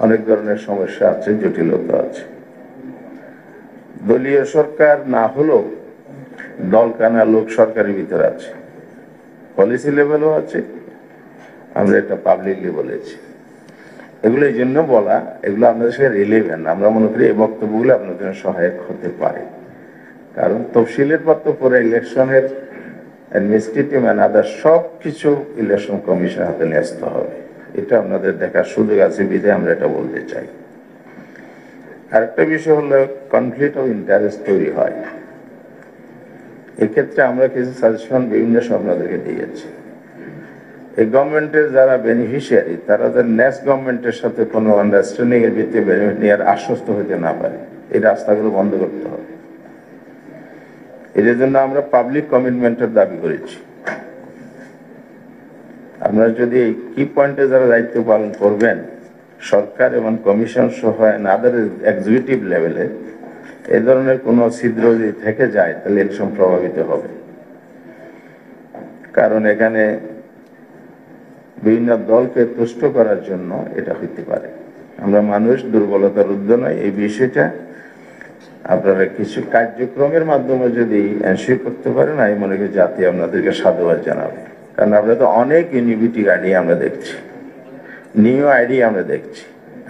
অনেক ধরনের সমস্যা আছে, জটিলতা আছে। দলীয় সরকার না হলেও দলকানা লোক সরকারের ভিতরে আছে, পলিসি লেভেলও আছে, আমরা এটা পাবলিকলি বলেছি। এগুলো এই জন্য বলা, এগুলো আপনাদের সাথে রিলেভেন্ট, আমরা মনে করি এই বক্তব্যগুলো আপনাদের জন্য সহায়ক হতে পারে। কারণ তফসিলের পর তো পরে ইলেকশনের অ্যাডমিনিস্ট্রেটিভ অ্যান্ড আদার সব কিছু ইলেকশন কমিশন হাতে ন্যস্ত হবে, এটা আপনাদের দেখার সুযোগ আছে বিধে আমরা এটা বলতে চাই। আরেকটা বিষয় হলো কনফ্লিক্ট অফ ইন্টারেস্ট তৈরি হয়। এক্ষেত্রে আমরা কিছু সাজেশন বিভিন্ন সময় আপনাদেরকে দিয়েছি। এই গভর্নমেন্টের যারা বেনিফিশিয়ারি, তারা যেন নেক্সট গভর্নমেন্টের সাথে কোনো আন্ডারস্ট্যান্ডিং এর ভিত্তিতে বেনিফিট নেওয়ার আশ্বস্ত হতে না পারে, এই রাস্তাগুলো বন্ধ করতে হবে। এর জন্য আমরা পাবলিক কমিটমেন্টের দাবি করেছি। আমরা যদি এই কি পয়েন্টে যারা দায়িত্ব পালন করবেন, সরকার এবং কমিশন সহ আদার এক্সিকিউটিভ লেভেলে এই ধরনের কোনো ছিদ্র যদি থেকে যায়, তাহলে ইলেকশন প্রভাবিত হবে। কারণ এখানে বিভিন্ন দলকে তুষ্ট করার জন্য এটা হইতে পারে। আমরা মানুষ দুর্বলতার ঊর্ধ্বে নয়, এই বিষয়টা আপনারা কিছু কার্যক্রমের মাধ্যমে যদি এনশিওর করতে পারেন, আমি মনে করি জাতি আপনাদেরকে সাধুবাদ জানাবে। কারণ আমরা তো অনেক ইনোভেটিভ আইডিয়া আমরা দেখছি, নিউ আইডিয়া আমরা দেখছি,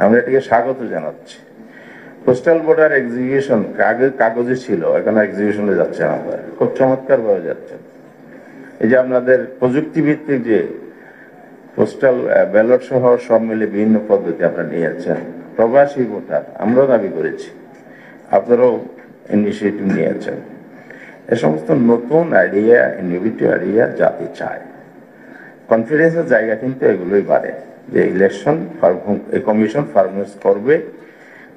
আমরা এটাকে স্বাগত জানাচ্ছি। পোস্টাল ভোটার এক্সিকিউশন কাগজে ছিল, এখন এক্সিকিউশনে যাচ্ছে, আমাদের খুব চমৎকার ভাবে যাচ্ছে। এই যে আপনাদের প্রযুক্তি ভিত্তিক যে পোস্টাল ব্যালট সহ সব মিলে বিভিন্ন পদ্ধতি আপনারা নিয়েছেন, প্রবাসী ভোটার আমরাও দাবি করেছি, আপনারাও ইনিশিয়েটিভ নিয়েছেন। এ সমস্ত নতুন আইডিয়া, ইনোভেটিভ আইডিয়া জাতি চায়। কনফিডেন্সের জায়গা কিন্তু এগুলোই বাড়ে, যে ইলেকশন এই কমিশন পারফরমেন্স করবে,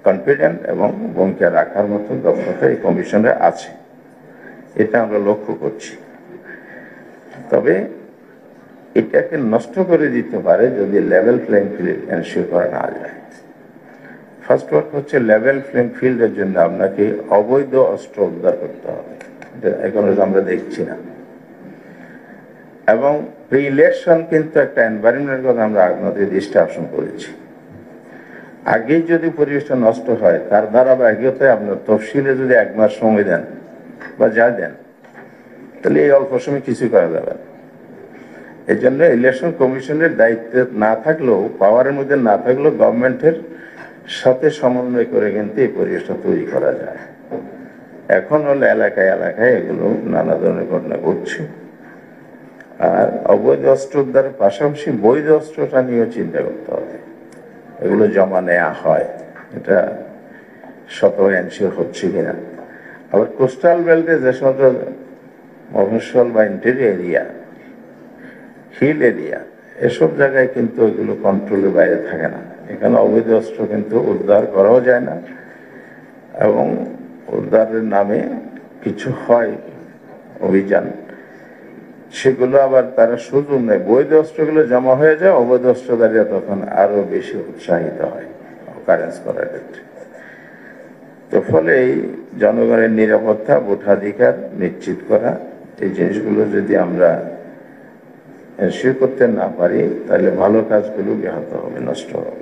কনফিডেন্ট এবং ভূমিকা রাখার মতো দক্ষতা এই কমিশনে আছে, এটা আমরা লক্ষ্য করছি। তবে এটাকে নষ্ট করে দিতে পারে যদি লেভেল প্লেইং ফিল্ড এনশিওর করা না যায়। ফার্স্ট ওয়ার্ক হচ্ছে লেভেল প্লেইং ফিল্ডের জন্য আপনাকে অবৈধ অস্ত্র উদ্ধার করতে হবে, এখন আমরা দেখছি না। এবং প্রি ইলেকশন কিন্তু একটা এনভায়রনমেন্টের কথা আমরা আপনাদের দৃষ্টি আকর্ষণ করেছি। আগেই যদি পরিবেশটা নষ্ট হয়, তার ধারাবাহিকতায় আপনার তফসিলে যদি 1 মাস সময় দেন বা যা দেন, তাহলে এই অল্প সময় কিছু করা যাবে না। এই জন্য ইলেকশন কমিশনের দায়িত্বে না থাকলেও, পাওয়ারের মধ্যে না থাকলেও গভর্নমেন্টের সাথে সমন্বয় করে কিন্তু এই পরিবেশটা তৈরি করা যায়। এখন হলো এলাকায় এলাকায় এগুলো নানা ধরনের ঘটনা ঘটছে। আর অবৈধ অস্ত্র উদ্ধারের পাশাপাশি বৈধ অস্ত্রটা নিয়েও চিন্তা করতে হবে, এগুলো জমা নেওয়া হয়, এটা শত এনশিওর হচ্ছে কিনা। আবার কোস্টাল বেল্টে যে সমস্ত মফস্বল বা ইন্টেরিয়র এরিয়া, হিল এরিয়া, এসব জায়গায় কিন্তু এগুলো কন্ট্রোলের বাইরে থাকে না। এখানে অবৈধ অস্ত্র কিন্তু উদ্ধার করাও যায় না, এবং উদ্ধারের নামে কিছু হয় অভিযান, সেগুলো আবার তারা সুযোগ নেয়, বৈধ অস্ত্রগুলো জমা হয়ে যায়, অবৈধ অস্ত্রধারীরা তখন আরো বেশি উৎসাহিত হয় অকারেন্স করার ক্ষেত্রে। তো ফলে এই জনগণের নিরাপত্তা, ভোটাধিকার নিশ্চিত করা, এই জিনিসগুলো যদি আমরা এনশিওর করতে না পারি, তাহলে ভালো কাজগুলো ব্যাহত হবে, নষ্ট হবে।